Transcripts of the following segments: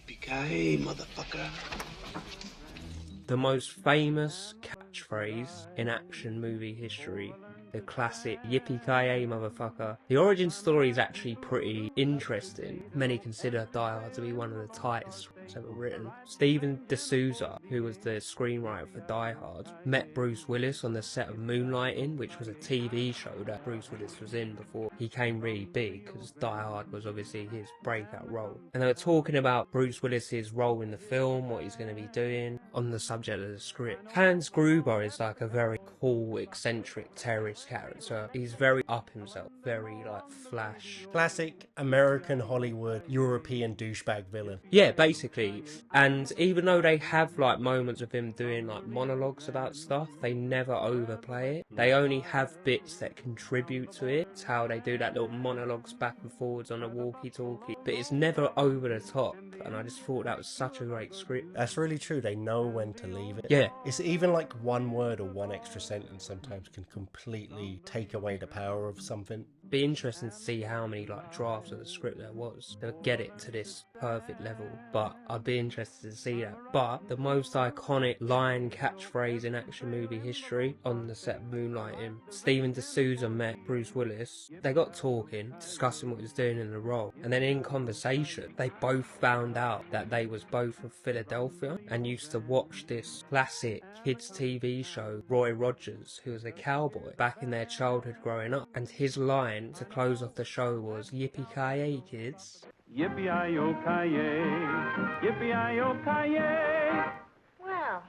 Yippee-ki-yay, motherfucker. The most famous catchphrase in action movie history, the classic yippee-ki-yay motherfucker. The origin story is actually pretty interesting. Many consider Die Hard to be one of the tightest scripts ever written. Steven D'Souza, who was the screenwriter for Die Hard, met Bruce Willis on the set of Moonlighting, which was a TV show that Bruce Willis was in before he came really big, because Die Hard was obviously his breakout role. And they were talking about Bruce Willis's role in the film, what he's going to be doing, on the subject of the script. Hans Gruber is like a very cool, eccentric terrorist character. He's very up himself, very like flash. Classic American Hollywood European douchebag villain. Yeah, basically. And even though they have like moments of him doing like monologues about stuff, they never overplay it. They only have bits that contribute to it. It's how they do that little monologues back and forwards on a walkie-talkie. But it's never over the top. And I just thought that was such a great script. That's really true. They know when to leave it. Yeah. It's even like one word or one extra sentence sometimes can completely take away the power of something. Be interesting to see how many like drafts of the script there was to get it to this perfect level, but I'd be interested to see that. But the most iconic line catchphrase in action movie history, on the set of Moonlighting, Steven D'Souza met Bruce Willis. They got talking, discussing what he was doing in the role, and then in conversation they both found out that they was both from Philadelphia and used to watch this classic kids TV show, Roy Rogers, who was a cowboy, back in their childhood growing up. And his line to close off the show was "Yippee-ki-yay, kids." Yippee-i-yo-ki-yay, yippee-i-yo-ki-yay. Well,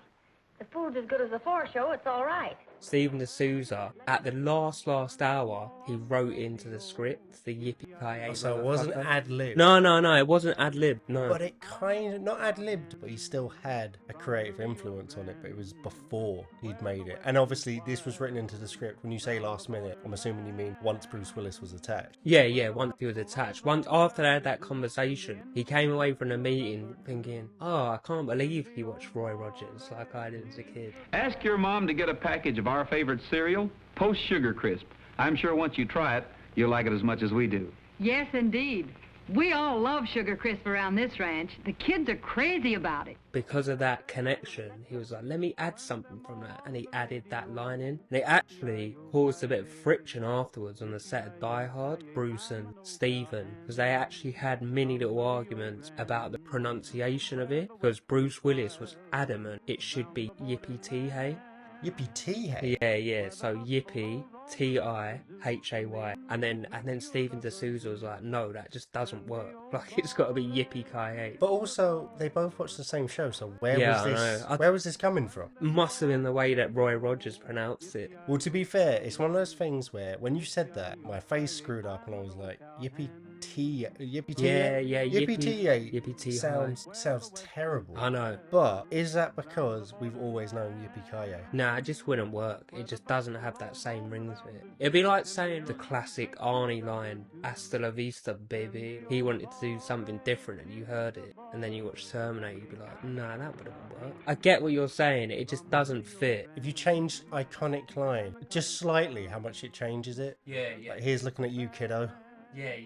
the food's as good as the foreshow, it's all right. Steven D'Souza, at the last hour, he wrote into the script the yippee-ki-yay. So it wasn't ad-lib. No, it wasn't ad-lib, no. But it kind of, not ad-libbed, but he still had a creative influence on it, but it was before he'd made it. And obviously this was written into the script. When you say last minute, I'm assuming you mean once Bruce Willis was attached. Yeah, once he was attached. Once after they had that conversation, he came away from the meeting thinking, oh, I can't believe he watched Roy Rogers like I did as a kid. Ask your mom to get a package of our favorite cereal, Post Sugar Crisp. I'm sure once you try it, you'll like it as much as we do. Yes, indeed. We all love Sugar Crisp around this ranch. The kids are crazy about it. Because of that connection, he was like, let me add something from that. And he added that line in. And it actually caused a bit of friction afterwards on the set of Die Hard, Bruce and Steven, because they actually had many little arguments about the pronunciation of it. Because Bruce Willis was adamant it should be Yippee-tee-hay. Yippee-tee-hay? Yeah, so Yippee, T-I-H-A-Y. And then Steven D'Souza was like, no, that just doesn't work. Like, it's got to be Yippee-ki-yay. But also, they both watched the same show, so where was this coming from? Must have been the way that Roy Rogers pronounced it. Well, to be fair, it's one of those things where, when you said that, my face screwed up and I was like, Yippee-tee-hay? Yeah, Yippee-tee-hay. Yippee-tee-hay. Sounds terrible. I know. But is that because we've always known Yippee-ki-yay? Nah, it just wouldn't work. It just doesn't have that same ring to it. It'd be like saying the classic Arnie line, "Hasta la vista, baby." He wanted to do something different and you heard it, and then you watch Terminator, you'd be like, nah, that wouldn't work. I get what you're saying, it just doesn't fit. If you change iconic line just slightly, how much it changes it? Yeah. Like, here's looking at you, kiddo. Yeah.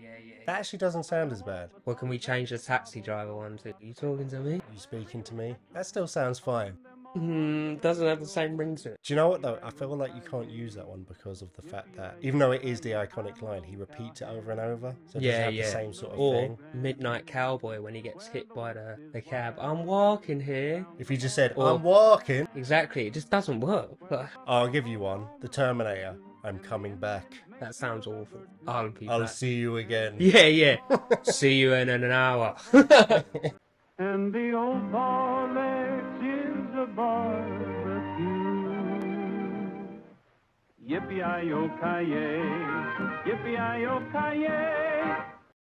That actually doesn't sound as bad. What can we change the taxi driver one to? Are you talking to me? You speaking to me? That still sounds fine. Doesn't have the same ring to it. Do you know what though? I feel like you can't use that one because of the fact that even though it is the iconic line, he repeats it over and over. So it doesn't have the same sort of thing. Midnight Cowboy when he gets hit by the cab. I'm walking here. If he just said, I'm walking. Exactly, it just doesn't work. I'll give you one. The Terminator. I'm coming back. That sounds awful. I'll see you again. Yeah. See you in an hour. And the old Bolex is a barbecue. Yippee-i-yo-ki-yay, yippee-i-yo-ki-yay.